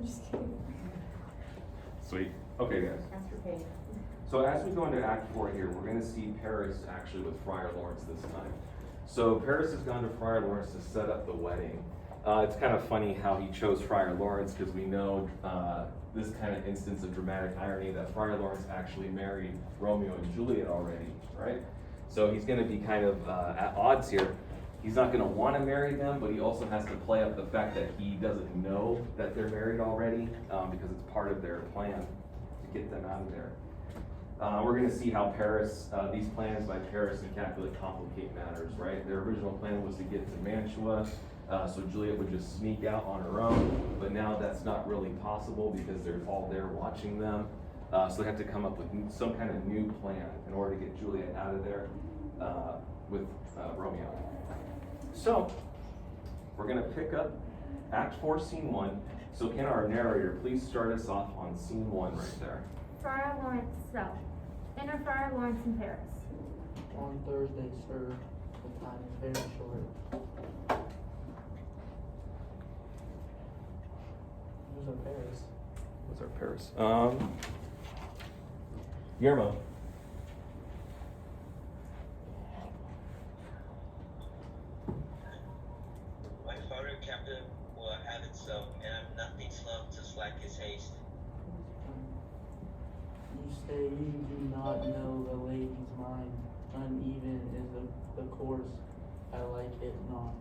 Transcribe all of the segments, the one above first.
I'm just kidding. Sweet. Okay, guys. Ask for pay. So as we go into Act 4 here, we're going to see Paris actually with Friar Lawrence this time. So Paris has gone to Friar Lawrence to set up the wedding. It's kind of funny how he chose Friar Lawrence because we know this kind of instance of dramatic irony that Friar Lawrence actually married Romeo and Juliet already, right? So he's going to be kind of at odds here. He's not going to want to marry them, but he also has to play up the fact that he doesn't know that they're married already because it's part of their plan to get them out of there. We're going to see how Paris, these plans by Paris and Capulet complicate matters, right? Their original plan was to get to Mantua, so Juliet would just sneak out on her own, but now that's not really possible because they're all there watching them. So they have to come up with some kind of new plan in order to get Juliet out of there with Romeo. So we're going to pick up Act 4, Scene 1. So can our narrator please start us off on Scene 1 right there? Friar Lawrence cell. Enter Friar Lawrence in Paris. On Thursday, sir. The time is very short. Where's our Paris? What's our Paris? Guillermo. My father, Captain, will have it so, and I'm nothing slow to slack his haste. You say you do not know the lady's mind. Uneven is the course. I like it not.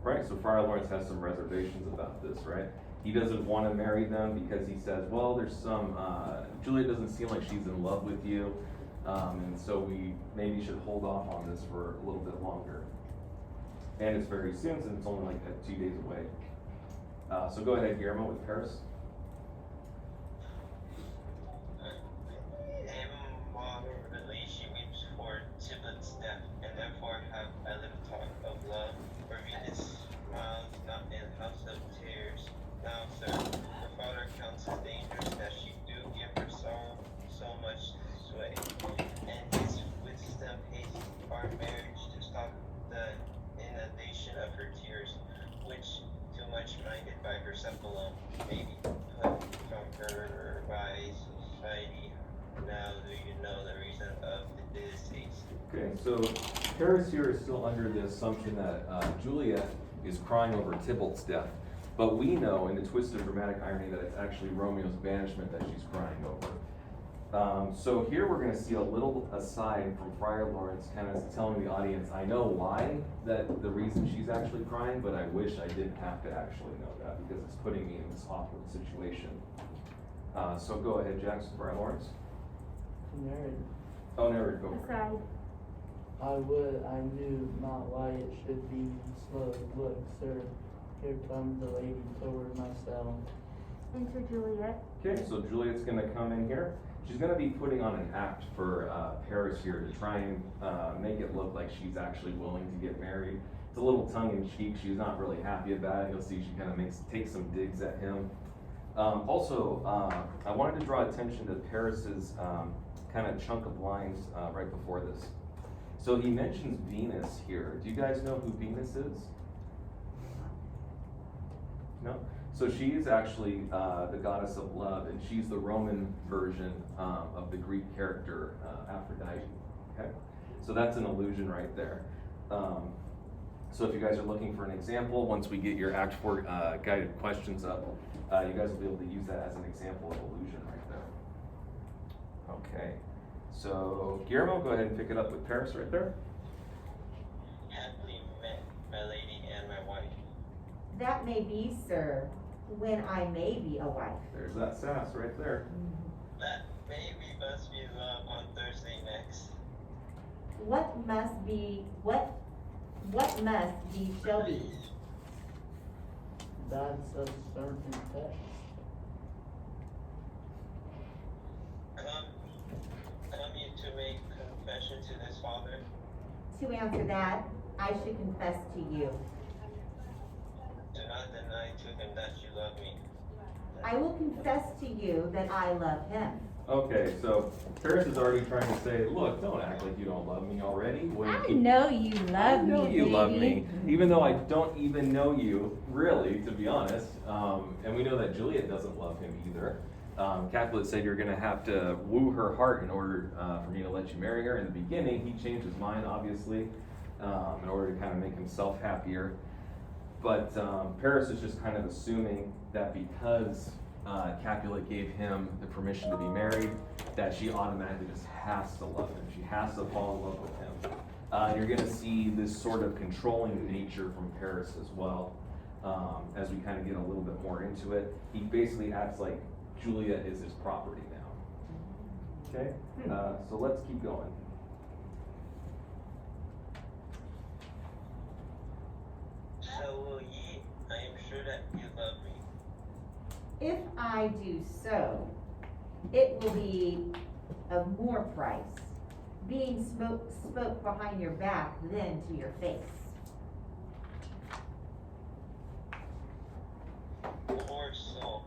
Right, so Friar Lawrence has some reservations about this, right? He doesn't want to marry them because he says, well, there's some, Juliet doesn't seem like she's in love with you, and so we maybe should hold off on this for a little bit longer. And it's very soon, since it's only like 2 days away. So go ahead, Guillermo, with Paris. Immoderately she weeps for Tybalit's death, and therefore have a little talk of love. For Venus smiles not in house of tears. Now, sir, your father counts it dangerous that she do give her so much sway, and his wisdom hates our marriage to stop the inundation of her tears, which, too much minded by herself alone, may be put from her by society. Now do you know the reason of this haste? Okay, so Paris here is still under the assumption that Juliet is crying over Tybalt's death. But we know, in the twist of dramatic irony, that it's actually Romeo's banishment that she's crying over. So here we're going to see a little aside from Friar Lawrence kind of telling the audience, I know why, that the reason she's actually crying, but I wish I didn't have to actually know that because it's putting me in this awkward situation. So go ahead, Jackson, Friar Lawrence. Married. Oh, narrator, go for it. Aside. I knew not why it should be slow. Look, sir, here comes the lady toward my cell. Enter Juliet. Okay, so Juliet's going to come in here. She's going to be putting on an act for Paris here to try and make it look like she's actually willing to get married. It's a little tongue-in-cheek. She's not really happy about it. You'll see she kind of takes some digs at him. Also, I wanted to draw attention to Paris's kind of chunk of lines right before this. So he mentions Venus here. Do you guys know who Venus is? No? So she is actually the goddess of love, and she's the Roman version of the Greek character Aphrodite. Okay? So that's an allusion right there. So if you guys are looking for an example, once we get your Act 4 guided questions up, you guys will be able to use that as an example of allusion right there. Okay. So Guillermo, go ahead and pick it up with Paris right there. Happily met my lady and my wife. That may be, sir, when I may be a wife. There's that sass right there. That baby must be love on Thursday next. What must be shall be. That's a certain text. Come you to make confession to this father? To answer that, I should confess to you. Do not deny to him that you love me. I will confess to you that I love him. Okay, so Paris is already trying to say, look, don't act like you don't love me already. When I know you I love me, know you baby. love me, even though I don't even know you, really, to be honest. And we know that Juliet doesn't love him either. Capulet said you're gonna have to woo her heart in order for me to let you marry her. In the beginning, he changed his mind, obviously, in order to kind of make himself happier. But Paris is just kind of assuming that because Capulet gave him the permission to be married, that she automatically just has to love him. She has to fall in love with him. You're gonna see this sort of controlling nature from Paris as well, as we kind of get a little bit more into it. He basically acts like Julia is his property now. Okay, so let's keep going. So will ye, I am sure that you love me. If I do so, it will be of more price, being spoke behind your back than to your face. Poor soul,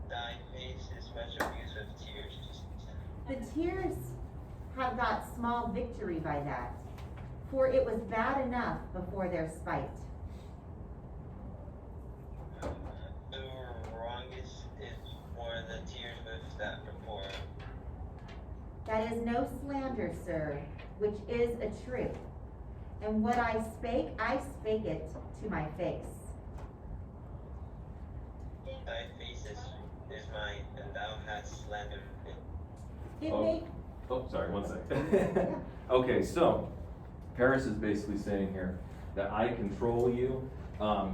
thy face is much abused with tears. The tears have got small victory by that, for it was bad enough before their spite. The wrongest is more than tears with that before. That is no slander, sir, which is a truth. And what I spake it to my face. Thy face is mine, and thou hast slandered it. It Oh. may, Oh, sorry, one second. Okay, so Paris is basically saying here that I control you.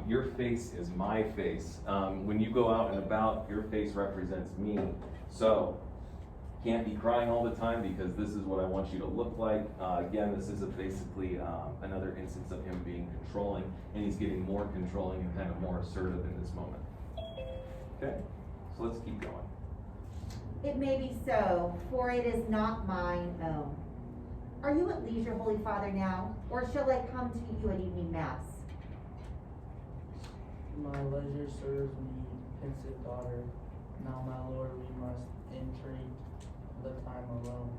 Your face is my face. When you go out and about, your face represents me. So, can't be crying all the time because this is what I want you to look like. Again, this is basically another instance of him being controlling, and he's getting more controlling and kind of more assertive in this moment. Okay, so let's keep going. it may be so, for it is not mine own. Are you at leisure, Holy Father, now, or shall I come to you at evening mass? My leisure serves me, pensive daughter. Now, my lord, we must entreat the time alone.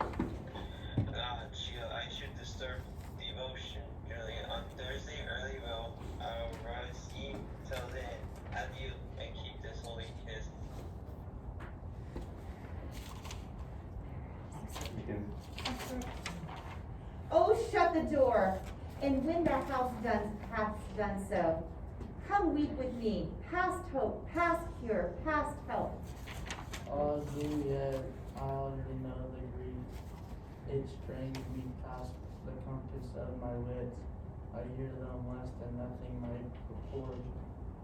God, Sheila, I should disturb devotion. Julian, on Thursday early will I'll rise ye till then. Adieu, and keep this holy kiss. You can Oh, shut the door, and when thou hast done so, come weep with me, past hope, past cure, past help. Oh, Juliet, I already know the grief. It strains me past the compass of my wits. I hear them less than nothing might report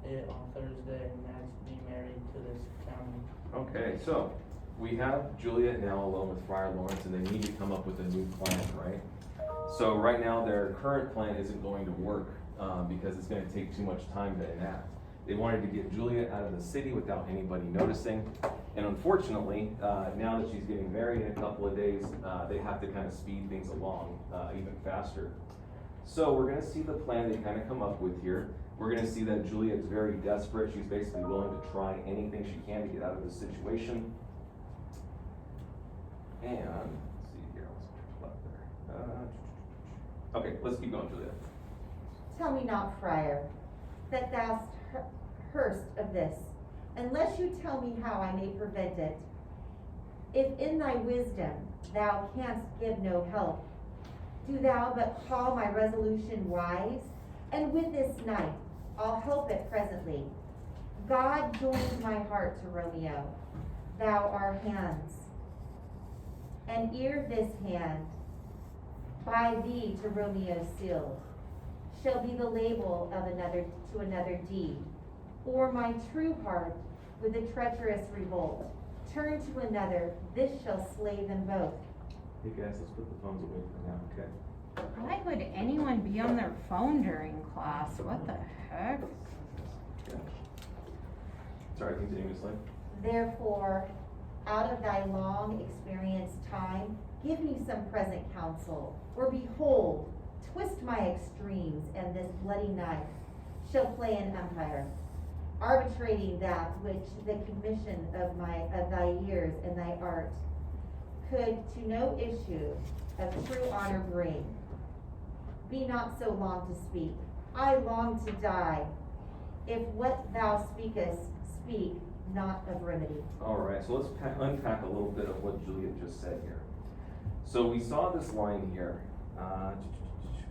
it on Thursday, next be married to this county. Okay, so we have Juliet now alone with Friar Lawrence, and they need to come up with a new plan, right? So right now, their current plan isn't going to work because it's going to take too much time to enact. They wanted to get Juliet out of the city without anybody noticing, and unfortunately, now that she's getting married in a couple of days, they have to kind of speed things along even faster. So we're going to see the plan they kind of come up with here. We're going to see that Juliet's very desperate. She's basically willing to try anything she can to get out of this situation. And let's see here, what's left there? Okay, let's keep going, Juliet. Tell me not, friar, that thou hearst of this, unless you tell me how I may prevent it. If in thy wisdom thou canst give no help, do thou but call my resolution wise, and with this night I'll help it presently. God joins my heart to Romeo, thou our hands, and ere this hand by thee to Romeo sealed, shall be the label of another deed, or my true heart with a treacherous revolt turn to another, this shall slay them both. Hey guys, let's put the phones away for now, okay? Why would anyone be on their phone during class? What the heck? Yeah. Sorry, continue, Miss Lane. Therefore, out of thy long experienced time, give me some present counsel, or behold, twist my extremes, and this bloody knife shall play an umpire. arbitrating that which the commission of thy years and thy art could to no issue of true honor bring. Be not so long to speak. I long to die. If what thou speakest, speak not of remedy. All right, so let's unpack a little bit of what Juliet just said here. So we saw this line here, I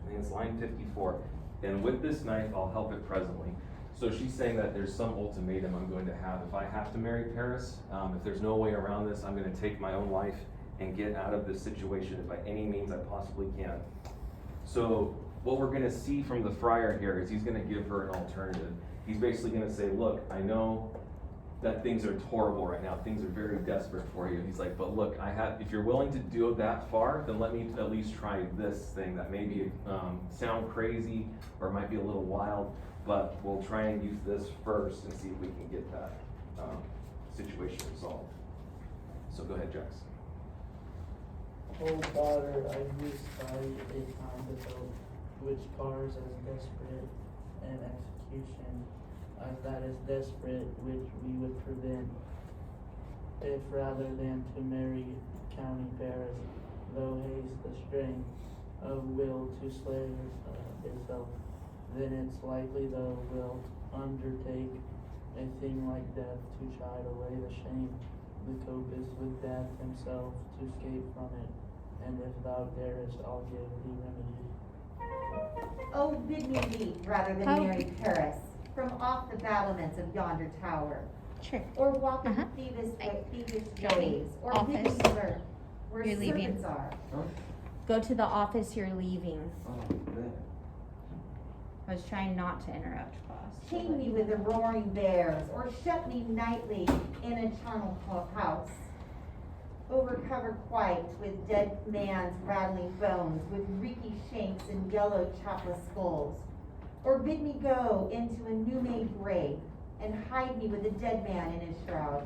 think it's line 54, and with this knife I'll help it presently. So she's saying that there's some ultimatum I'm going to have. If I have to marry Paris, if there's no way around this, I'm going to take my own life and get out of this situation by any means I possibly can. So what we're going to see from the friar here is he's going to give her an alternative. He's basically going to say, look, I know that things are horrible right now. Things are very desperate for you. He's like, but look, if you're willing to do that far, then let me at least try this thing that maybe sound crazy or might be a little wild, but we'll try and use this first and see if we can get that situation resolved. So go ahead, Jax. Oh, daughter, I used by a time ago, which cars as desperate and execution as that is desperate, which we would prevent, if rather than to marry county Paris, though haste the strength of will to slay itself, then it's likely thou wilt undertake a thing like death to chide away the shame, the copus with death himself to escape from it, and if thou darest, I'll give thee remedy. Oh, bid me leap rather than marry Paris from off the battlements of yonder tower, Sure. or walk in Uh-huh. thievish Johnny, ways, or bid me office. lurk where You're leaving. serpents are. Go to the office, you're leaving. Oh, man. I was trying not to interrupt class. Chain me with the roaring bears, or shut me nightly in a charnel house, overcovered quite with dead man's rattling bones, with reeky shanks and yellow chapless skulls. Or bid me go into a new-made grave, and hide me with a dead man in his shroud.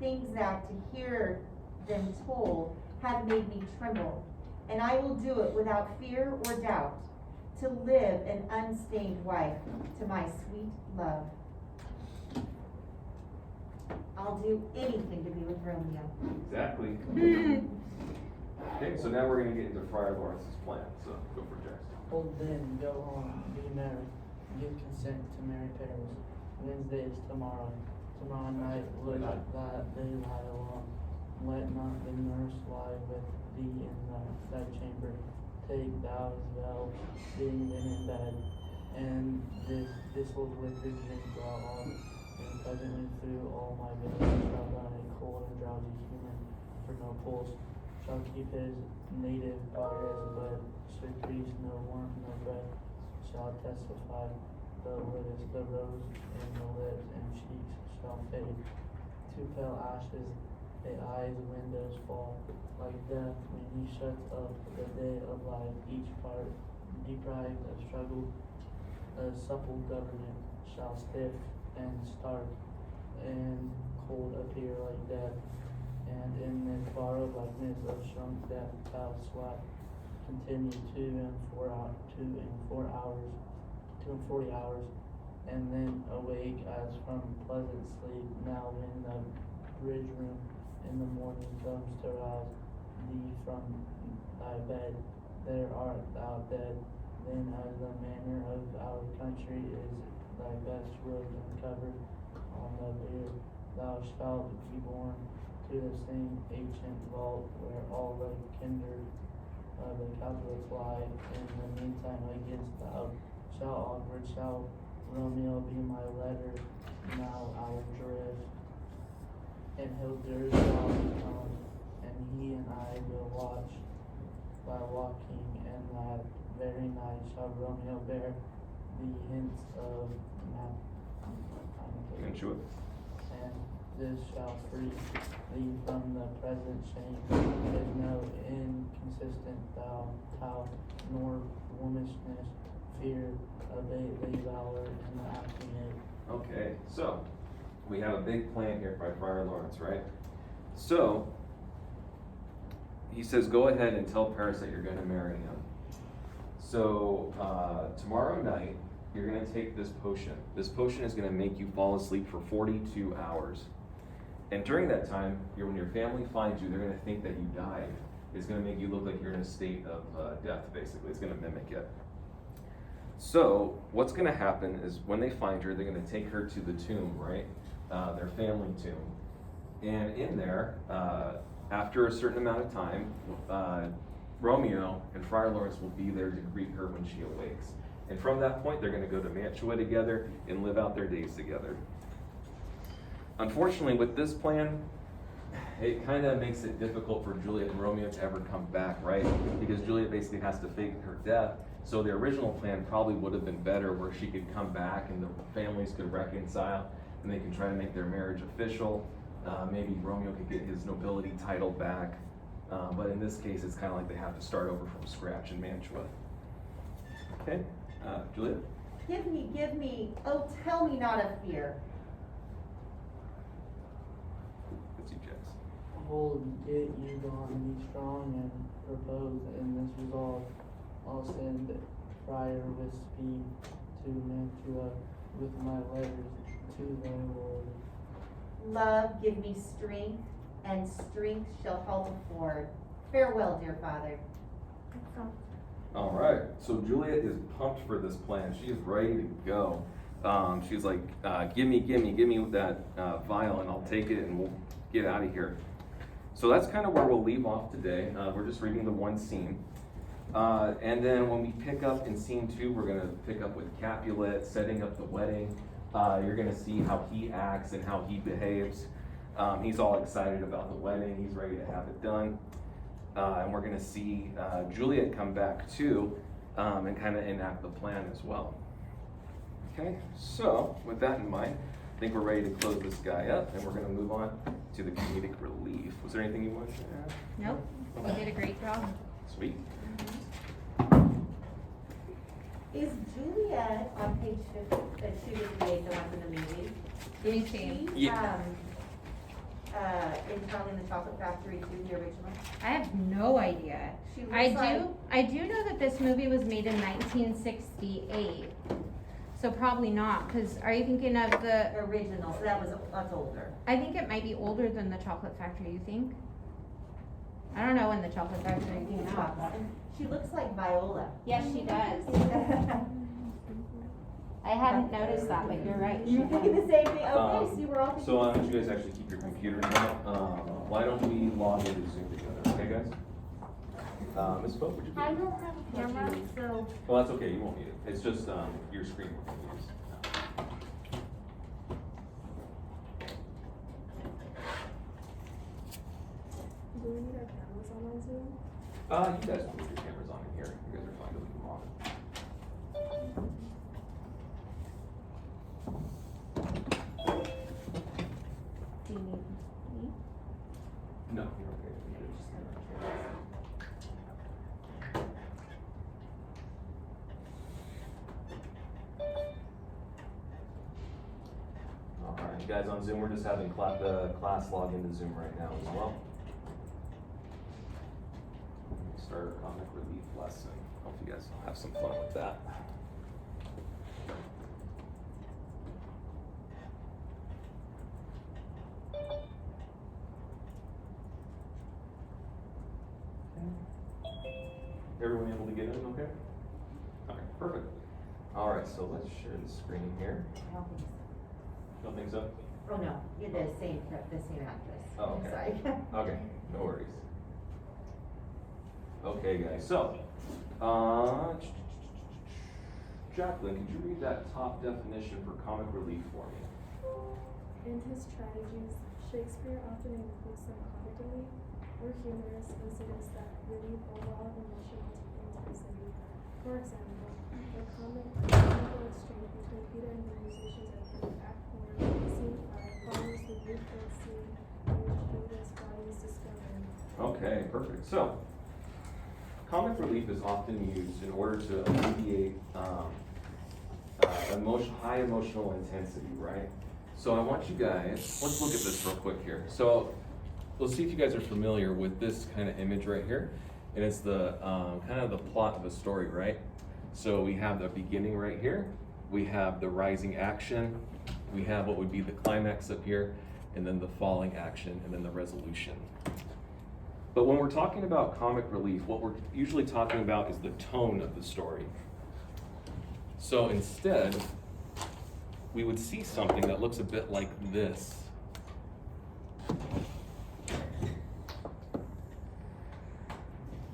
Things that, to hear them told, have made me tremble, and I will do it without fear or doubt, to live an unstained wife to my sweet love. I'll do anything to be with Romeo. Exactly. Okay, so now we're gonna get into Friar Lawrence's plan, so go for Jackson. Hold then, go home, be married, give consent to marry Paris. Wednesday is tomorrow. Tomorrow night, look that they lie alone. Let not the nurse lie with thee in thy chamber. Take thou as well, being then in bed, and this will liquor drink thou all. And presently through all my veins shall run a cold and drowsy human, for no pulse shall keep his native fire as a bed. Surcease no warmth, no breath shall testify. The lips, the rose in the lips and cheeks shall fade to pale ashes. The eyes' windows fall like death when he shuts up the day of life. Each part deprived of struggle, a supple government shall stiff and stark and cold appear like death. And in this borrowed likeness of shrunk death shall swat continue 2 and 4 hours, and then awake as from pleasant sleep. Now in the bridge room in the morning comes to rouse thee from thy bed, there art thou dead. Then as the manner of our country is, thy best robe uncovered on the bier, thou shalt be borne to the same ancient vault where all the kindred the Catholics lie. In the meantime against thou shall onward shall Romeo be my letter, now our drift. And Hildur shall come, and he and I will watch by walking, and that very night shall Romeo bear the hints of Sure. and this shall free thee from the present shame. There's no inconsistent thou, nor womishness, fear, abate thy valor, and the acting it. Okay, so we have a big plan here by Friar Lawrence, right? So he says, go ahead and tell Paris that you're going to marry him. So tomorrow night, you're gonna take this potion. This potion is gonna make you fall asleep for 42 hours. And during that time, when your family finds you, they're gonna think that you died. It's gonna make you look like you're in a state of death, basically. It's gonna mimic it. So what's gonna happen is when they find her, they're gonna take her to the tomb, right? Their family tomb. And in there, after a certain amount of time, Romeo and Friar Lawrence will be there to greet her when she awakes. And from that point, they're gonna go to Mantua together and live out their days together. Unfortunately, with this plan, it kind of makes it difficult for Juliet and Romeo to ever come back, right? Because Juliet basically has to fake her death. So the original plan probably would have been better, where she could come back and the families could reconcile and they can try to make their marriage official. Maybe Romeo could get his nobility title back. But in this case, it's kind of like they have to start over from scratch in Mantua. Okay, Juliet? Give me, oh, tell me not of fear. It's you, Jax. Hold, get you gone, be strong and propose in this resolve. I'll send Friar with speed to Mantua with my letters to thy lord. Love, give me strength, and strength shall halt afford. Farewell, dear father. All right, so Juliet is pumped for this plan. She is ready to go. She's like, give me that vial and I'll take it and we'll get out of here. So that's kind of where we'll leave off today. We're just reading the one scene. And then when we pick up in scene 2, we're gonna pick up with Capulet setting up the wedding. You're gonna see how he acts and how he behaves. He's all excited about the wedding. He's ready to have it done. And we're gonna see Juliet come back too, and kind of enact the plan as well. Okay, so with that in mind, I think we're ready to close this guy up, and we're gonna move on to the comedic relief. Was there anything you wanted to add? Nope, you did a great job. Sweet. Is Juliet on page 258, the one from the movie? Let me Is see. she, Yeah. in Charlie and the Chocolate Factory too, the original? I have no idea. She looks I do know that this movie was made in 1968. So probably not, because are you thinking of the, Original, so that's older. I think it might be older than the Chocolate Factory, you think? I don't know when the Chocolate Factory came out. She looks like Viola. Yes, she does. I hadn't noticed that, but you're right. she You're thinking does. the same thing, okay, so you were all thinking. So I want you guys actually keep your computers on. Why don't we log into Zoom together, okay guys? Ms. Pope, would you? I don't have a camera, so Well, that's okay, you won't need it. It's just your screen we're gonna use. do we need our cameras on Zoom? You guys can leave your cameras on in here. You guys are fine to leave them on. Do you need me? No, you're okay. All right, you guys on Zoom, we're just having class log into Zoom right now as well. Start our comic relief lesson. Hope you guys will have some fun with that. Everyone able to get in okay? Okay, perfect. All right, so let's share the screen here. I don't think so. Don't think so? Oh, no, you're the same actress. Oh, okay. Sorry. Okay, no worries. Okay, guys, so, Jacqueline, could you read that top definition for comic relief for me? In his tragedies, Shakespeare often includes some comic relief or humorous incidents that relieve overall emotional intensity. For example, the comic exchange between Peter and the musicians at the Act 4, Scene 5 follows the youthful scene in which Julia's body is discovered. Okay, perfect. So, comic relief is often used in order to alleviate high emotional intensity, right? So I want you guys, let's look at this real quick here. So let's see if you guys are familiar with this kind of image right here. And it's the kind of the plot of the story, right? So we have the beginning right here. we have the rising action, we have what would be the climax up here, and then the falling action, and then the resolution. But when we're talking about comic relief, what we're usually talking about is the tone of the story. So instead, we would see something that looks a bit like this.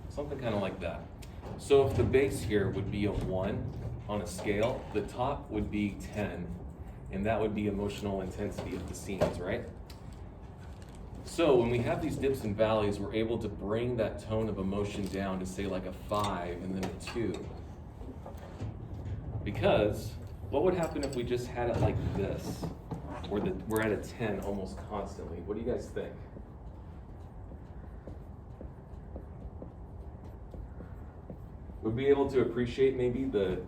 Something kind of like that. So if the base here would be a 1 on a scale, the top would be 10, and that would be emotional intensity of the scenes, right? So when we have these dips and valleys, we're able to bring that tone of emotion down to say like a 5 and then a 2. Because what would happen if we just had it like this, where we're at a 10 almost constantly? What do you guys think? Would we be able to appreciate maybe the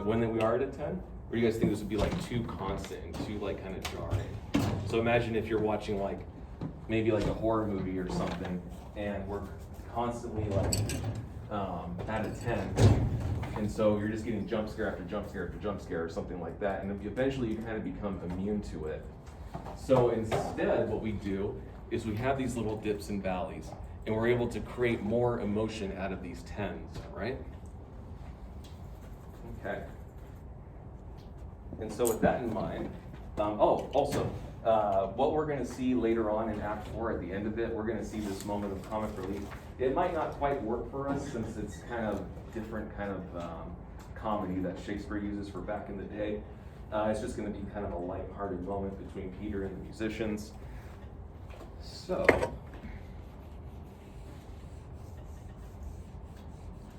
when that we are at a 10? Or do you guys think this would be like too constant and too like kind of jarring? So imagine if you're watching like maybe like a horror movie or something, and we're constantly like at a 10, and so you're just getting jump scare after jump scare after jump scare or something like that, and eventually you kind of become immune to it. So instead, what we do is we have these little dips and valleys, and we're able to create more emotion out of these 10s, right? Okay. And so with that in mind, what we're going to see later on in Act 4 at the end of it, we're going to see this moment of comic relief. It might not quite work for us since it's kind of different kind of comedy that Shakespeare uses for back in the day. It's just going to be kind of a lighthearted moment between Peter and the musicians. So,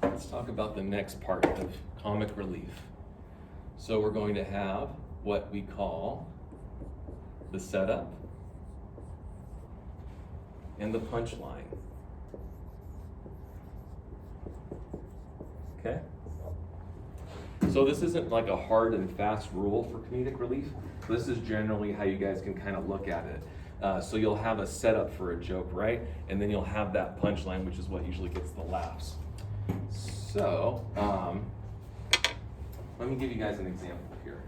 let's talk about the next part of comic relief. So we're going to have what we call the setup and the punchline. Okay? So this isn't like a hard and fast rule for comedic relief. This is generally how you guys can kind of look at it. So you'll have a setup for a joke, right? And then you'll have that punchline, which is what usually gets the laughs. So, let me give you guys an example here.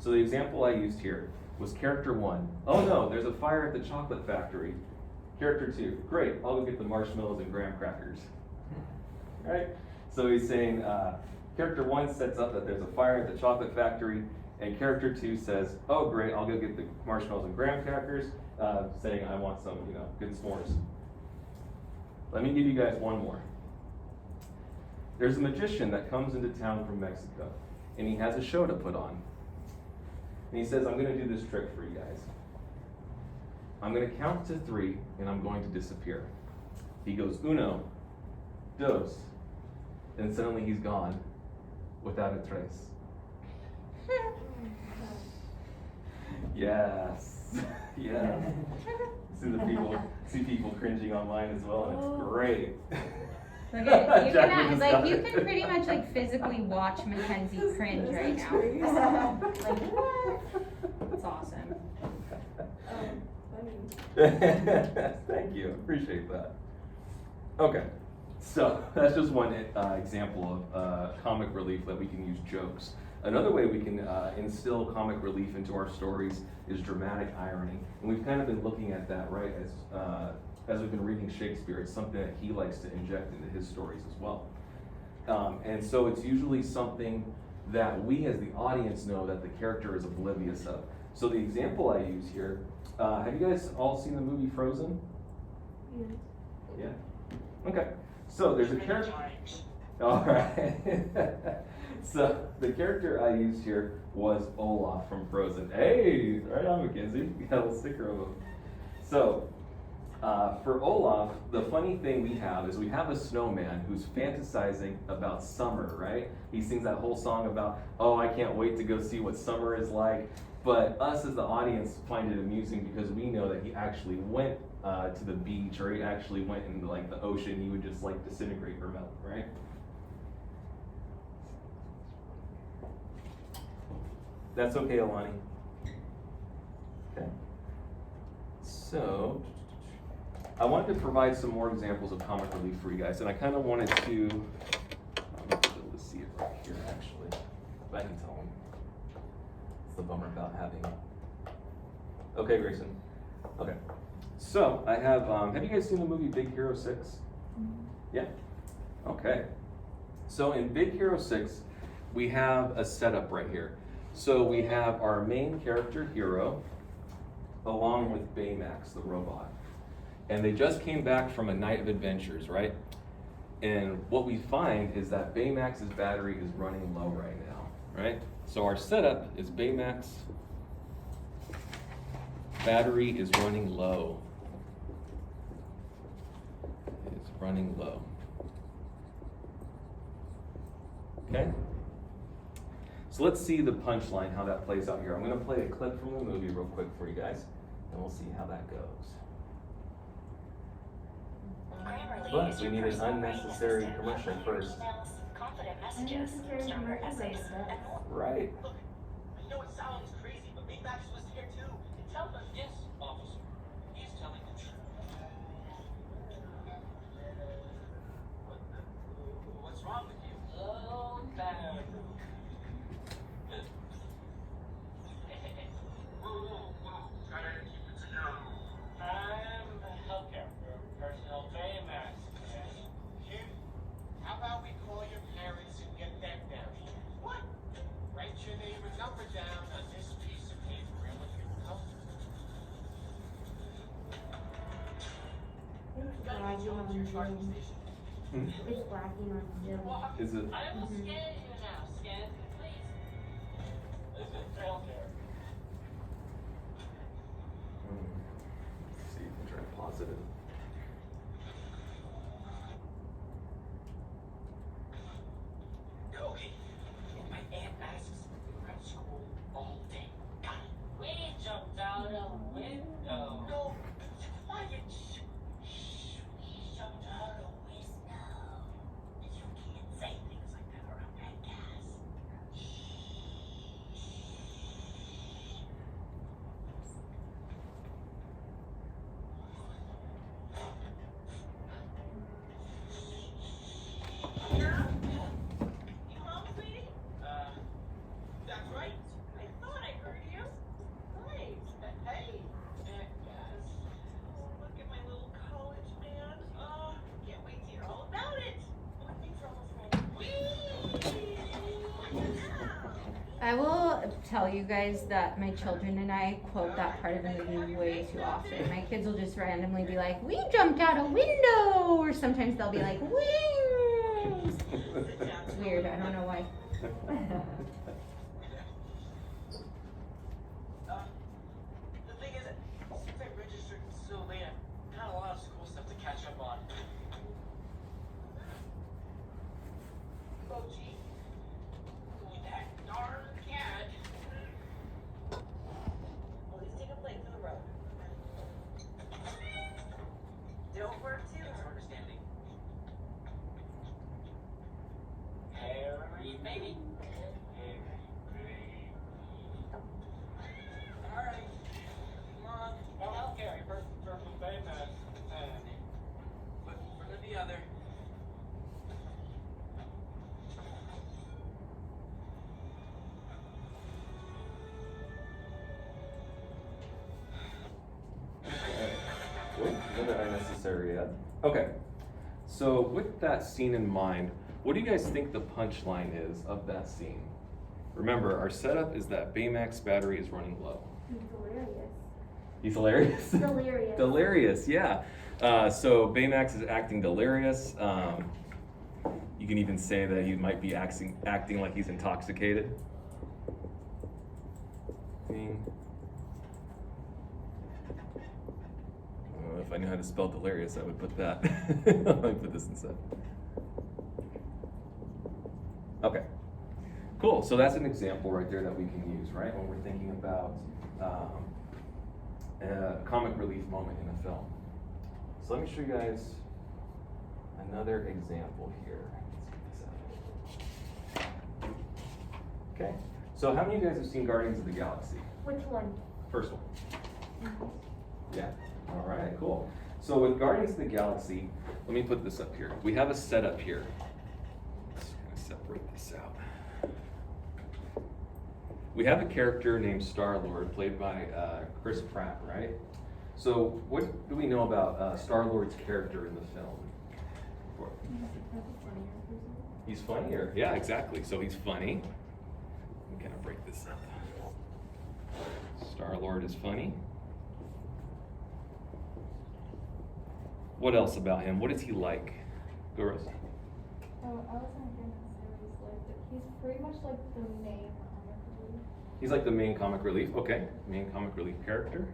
So the example I used here was character 1. Oh no, there's a fire at the chocolate factory. Character 2, great, I'll go get the marshmallows and graham crackers. Right? So he's saying, character 1 sets up that there's a fire at the chocolate factory, and character 2 says, oh great, I'll go get the marshmallows and graham crackers, saying I want some, good s'mores. Let me give you guys one more. There's a magician that comes into town from Mexico, and he has a show to put on. And he says, I'm going to do this trick for you guys. I'm going to count to 3, and I'm going to disappear. He goes, 1, 2, and suddenly he's gone without a trace. Yes. Yeah. See people cringing online as well, and it's great. Look at, Jacqueline just got you it. can pretty much like physically watch Mackenzie cringe right now. Like, It's awesome. funny. Thank you, appreciate that. Okay, so that's just one example of comic relief that we can use jokes. Another way we can instill comic relief into our stories is dramatic irony. And we've kind of been looking at that, right, as we've been reading Shakespeare. It's something that he likes to inject into his stories as well. And so it's usually something that we as the audience know that the character is oblivious of. So the example I use here, have you guys all seen the movie Frozen? Yeah. Yeah? Okay. So there's a character. All right. So the character I used here was Olaf from Frozen. Hey, right on, Mackenzie. We got a little sticker of him. So for Olaf, the funny thing we have is we have a snowman who's fantasizing about summer, right? He sings that whole song about, oh, I can't wait to go see what summer is like. But us as the audience find it amusing because we know that he actually went to the beach, or he actually went into like the ocean. He would just like disintegrate or melt, right? That's okay, Alani. Okay. So, I wanted to provide some more examples of comic relief for you guys, and I kind of wanted to but I can tell him. It's the bummer about having. Okay, Grayson. Okay. So I have you guys seen the movie Big Hero 6? Yeah? Okay. So in Big Hero 6, we have a setup right here. So we have our main character, Hero, along with Baymax, the robot. And they just came back from a night of adventures, right? And what we find is that Baymax's battery is running low right now, right? So our setup is Baymax battery is running low. It's running low. Okay? So let's see the punchline, how that plays out here. I'm gonna play a clip from the movie real quick for you guys, and we'll see how that goes. But we need an unnecessary commercial first. Confident messages, stronger essays, and more. Right. Look, I know it sounds crazy, but Baymax was here too. And tell us, yes, officer. He's telling the truth. What's wrong with you? Oh, bad. Try to keep it together. I'm the healthcare personnel Baymax. Kid, how about we call your parents and get them down here? What? Write your name and number down on this piece of paper. Everything will come. It's wagging on Zoom. Is it? I will scan you now. Scan, please. This is healthcare. Let's see, I'm trying to pause it. Okay. My aunt asks me at school all day. Got it. We jumped out a window. No. Quiet. Shh. We jumped out a window. You can't say things like that around that gas. You home, sweetie? That's right. I thought I heard you. Right. Hey. Yes. Oh, look at my little college man. Oh, can't wait to hear all about it. Oh, things are almost ready. Whee! I will tell you guys that my children and I quote that part of the movie way too often. My kids will just randomly be like, "We jumped out a window," or sometimes they'll be like, "Wings." It's weird. I don't know why. The thing is, since I registered so late, I've got a lot of school stuff to catch up on. Oh, gee. That darn cat. Please take a plate for the road. Don't work too hard. Thanks for understanding. Harry, baby. Alright. Come on. Oh, I'll carry first from Baymax. But for the other. Whoop, another unnecessary ad. Okay, so with that scene in mind, what do you guys think the punchline is of that scene? Remember, our setup is that Baymax battery is running low. He's hilarious. He's hilarious? Delirious. Delirious, yeah. So Baymax is acting delirious. You can even say that he might be acting like he's intoxicated. If I knew how to spell delirious, I would put that. Let me put this instead. Okay, cool. So that's an example right there that we can use, right, when we're thinking about a comic relief moment in a film. So let me show you guys another example here. Let's get this out. Okay, so how many of you guys have seen Guardians of the Galaxy? Which one? First one. Yeah. All right, cool. So with Guardians of the Galaxy, let me put this up here. We have a setup here. Just gonna separate this out. we have a character named Star-Lord, played by Chris Pratt, right? So what do we know about Star-Lord's character in the film? He's funnier. Yeah, exactly. So he's funny. I'm gonna break this up. Star-Lord is funny. What else about him? What is he like? Go, Rose. Oh, I was gonna say what he's like, but he's pretty much like the main comic relief. He's like the main comic relief. Okay, main comic relief character.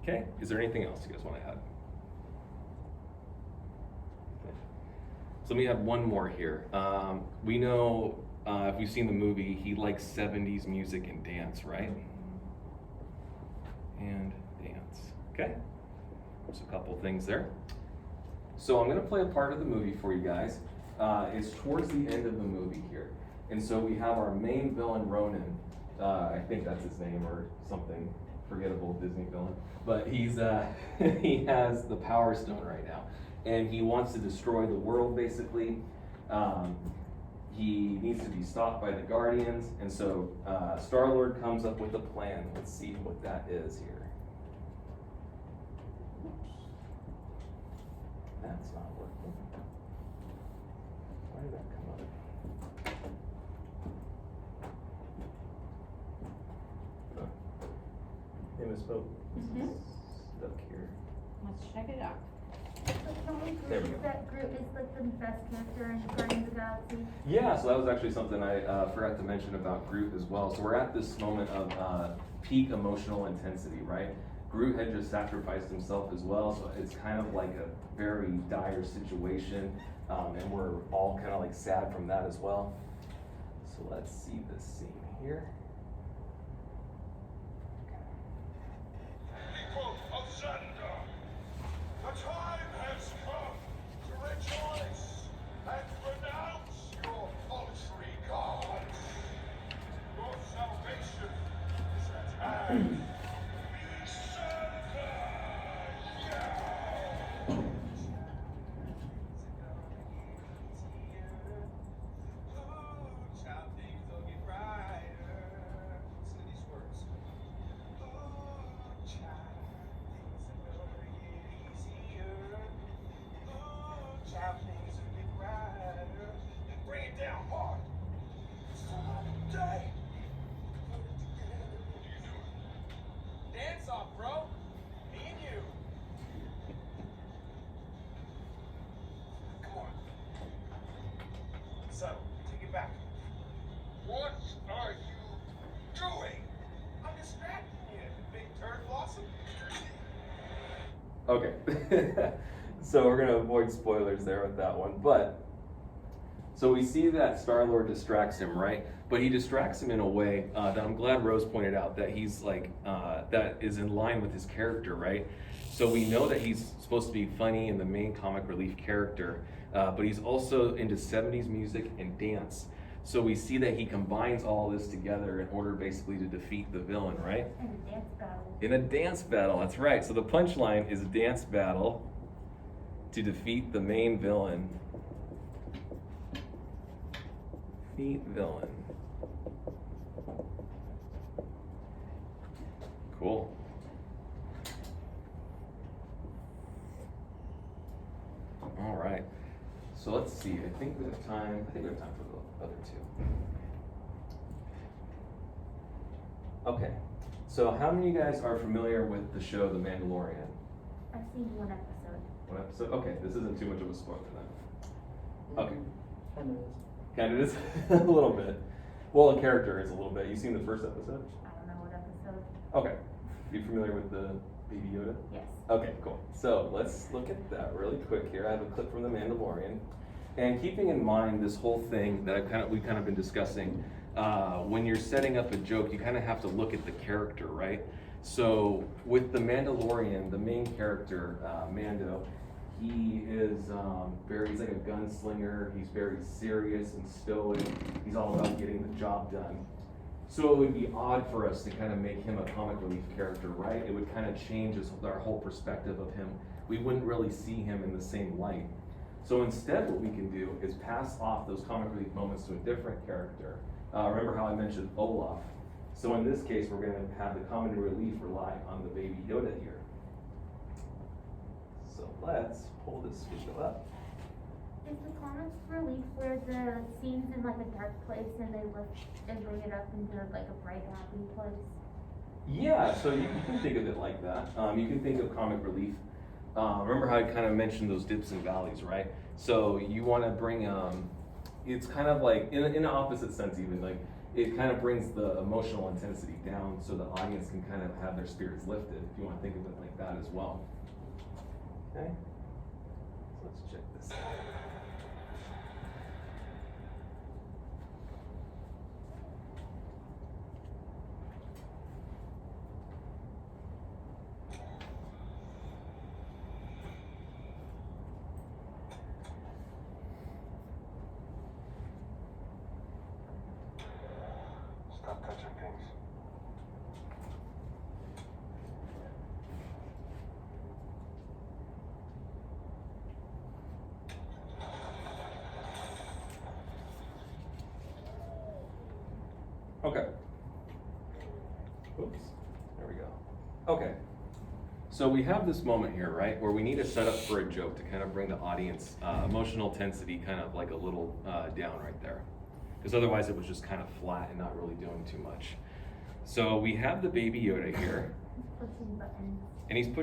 Okay, is there anything else you guys want to add? Okay. So let me add one more here. We know, if we've seen the movie, he likes 70s music and dance, right? And dance. Okay, there's a couple things there. So I'm gonna play a part of the movie for you guys. It's towards the end of the movie here. And so we have our main villain, Ronan. I think that's his name or something, forgettable Disney villain. But he's he has the Power Stone right now. And he wants to destroy the world, basically. He needs to be stopped by the Guardians. And so Star-Lord comes up with a plan. Let's see what that is here. That's not working. Why did that come up? They misspoke. Stuck here. Let's check it out. There we go. That Groot is like the best character in Guardians of the Galaxy. Yeah, so that was actually something I forgot to mention about Groot as well. So we're at this moment of peak emotional intensity, right? Groot had just sacrificed himself as well, so it's kind of like a very dire situation, and we're all kind of like sad from that as well. So let's see this scene here. People of Xandar, the time has come to rejoice and renounce your paltry gods. Your salvation is at hand. Bring it down hard. Day. Dance off, bro. Me and you. Come on. So, take it back. What are you doing? I'm distracting you, big turd blossom. Okay, so we're gonna avoid spoilers there with that one, but so we see that Star-Lord distracts him, right? But he distracts him in a way that I'm glad Rose pointed out that he's like, that is in line with his character, right? So we know that he's supposed to be funny and the main comic relief character, but he's also into 70s music and dance. So we see that he combines all this together in order basically to defeat the villain, right? In a dance battle. In a dance battle, that's right. So the punchline is a dance battle to defeat the main villain. Defeat villain. Cool. All right. So let's see. I think we have time for the other two. Okay. So how many of you guys are familiar with the show The Mandalorian? I've seen one episode. One episode? Okay, this isn't too much of a spoiler then. Okay. Kind of is. Kind of is a little bit. Well, a character is a little bit. You seen the first episode? I don't know what episode. Okay. You familiar with the Baby Yoda? Yes. Okay, cool. So let's look at that really quick here. I have a clip from The Mandalorian. And keeping in mind this whole thing that we've kind of been discussing, when you're setting up a joke, you kind of have to look at the character, right? So with The Mandalorian, the main character, Mando, he is he's like a gunslinger. He's very serious and stoic. He's all about getting the job done. So it would be odd for us to kind of make him a comic relief character, right? It would kind of change our whole perspective of him. We wouldn't really see him in the same light. So instead what we can do is pass off those comic relief moments to a different character. Remember how I mentioned Olaf? So in this case, we're going to have the comic relief rely on the Baby Yoda here. So let's pull this video up. Is the comic relief where the scene's in like a dark place and they lift and bring it up into like a bright, happy place? Yeah, so you can think of it like that. You can think of comic relief. Remember how I kind of mentioned those dips and valleys, right? So you want to bring, it's kind of like, in an opposite sense even, like it kind of brings the emotional intensity down so the audience can kind of have their spirits lifted, if you want to think of it like that as well. Okay, so let's check this out. Stop touching things. Okay. Oops, there we go. Okay. So we have this moment here, right, where we need to set up for a joke to kind of bring the audience emotional intensity kind of like a little down right there. Because otherwise it was just kind of flat and not really doing too much. So we have the Baby Yoda here. Pushing buttons. And he's pushing